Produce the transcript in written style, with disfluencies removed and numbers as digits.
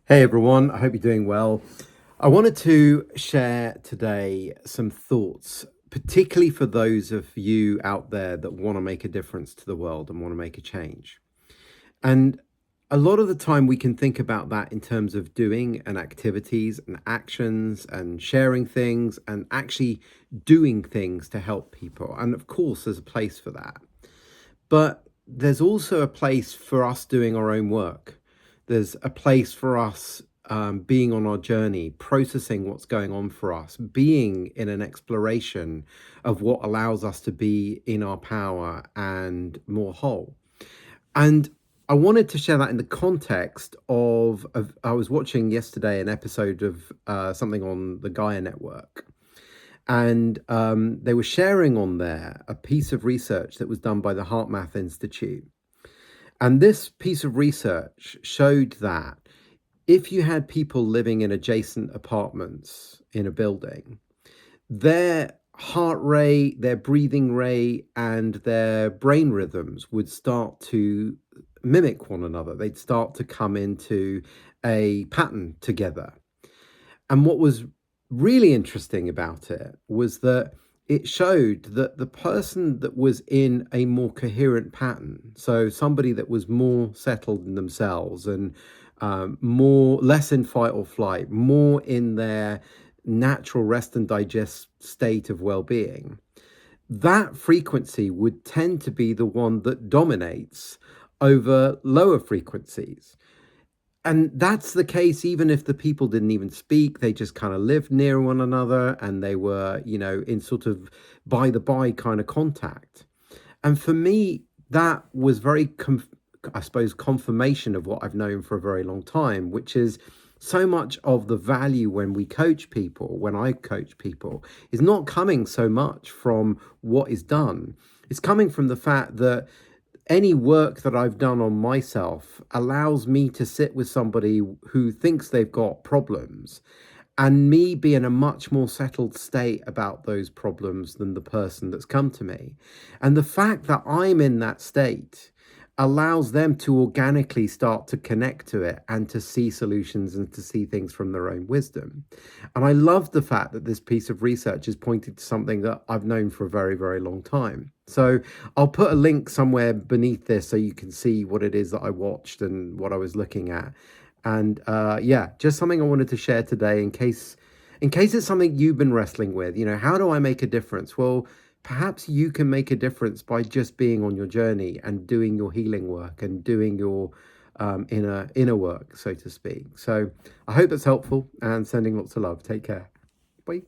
Hey everyone, I hope you're doing well. I wanted to share today some thoughts, particularly for those of you out there that want to make a difference to the world and want to make a change. And a lot of the time we can think about that in terms of doing and activities and actions and sharing things and actually doing things to help people. And of course, there's a place for that. But there's also a place for us doing our own work. There's a place for us being on our journey, processing what's going on for us, being in an exploration of what allows us to be in our power and more whole. And I wanted to share that in the context of I was watching yesterday an episode of something on the Gaia Network, and they were sharing on there a piece of research that was done by the HeartMath Institute. And this piece of research showed that if you had people living in adjacent apartments in a building, their heart rate, their breathing rate, and their brain rhythms would start to mimic one another. They'd start to come into a pattern together. And what was really interesting about it was that it showed that the person that was in a more coherent pattern, so somebody that was more settled in themselves and more less in fight or flight, more in their natural rest and digest state of well-being, that frequency would tend to be the one that dominates over lower frequencies. And that's the case even if the people didn't even speak, they just kind of lived near one another and they were, in sort of by the by kind of contact. And for me, that was very, I suppose, confirmation of what I've known for a very long time, which is so much of the value when we coach people, when I coach people, is not coming so much from what is done. It's coming from the fact that any work that I've done on myself allows me to sit with somebody who thinks they've got problems and me be in a much more settled state about those problems than the person that's come to me. And the fact that I'm in that state allows them to organically start to connect to it and to see solutions and to see things from their own wisdom. And I love the fact that this piece of research is pointing to something that I've known for a very, very long time. So I'll put a link somewhere beneath this so you can see what it is that I watched and what I was looking at. And yeah, just something I wanted to share today in case it's something you've been wrestling with. How do I make a difference? Well, perhaps you can make a difference by just being on your journey and doing your healing work and doing your inner work, so to speak. So I hope that's helpful, and sending lots of love. Take care. Bye.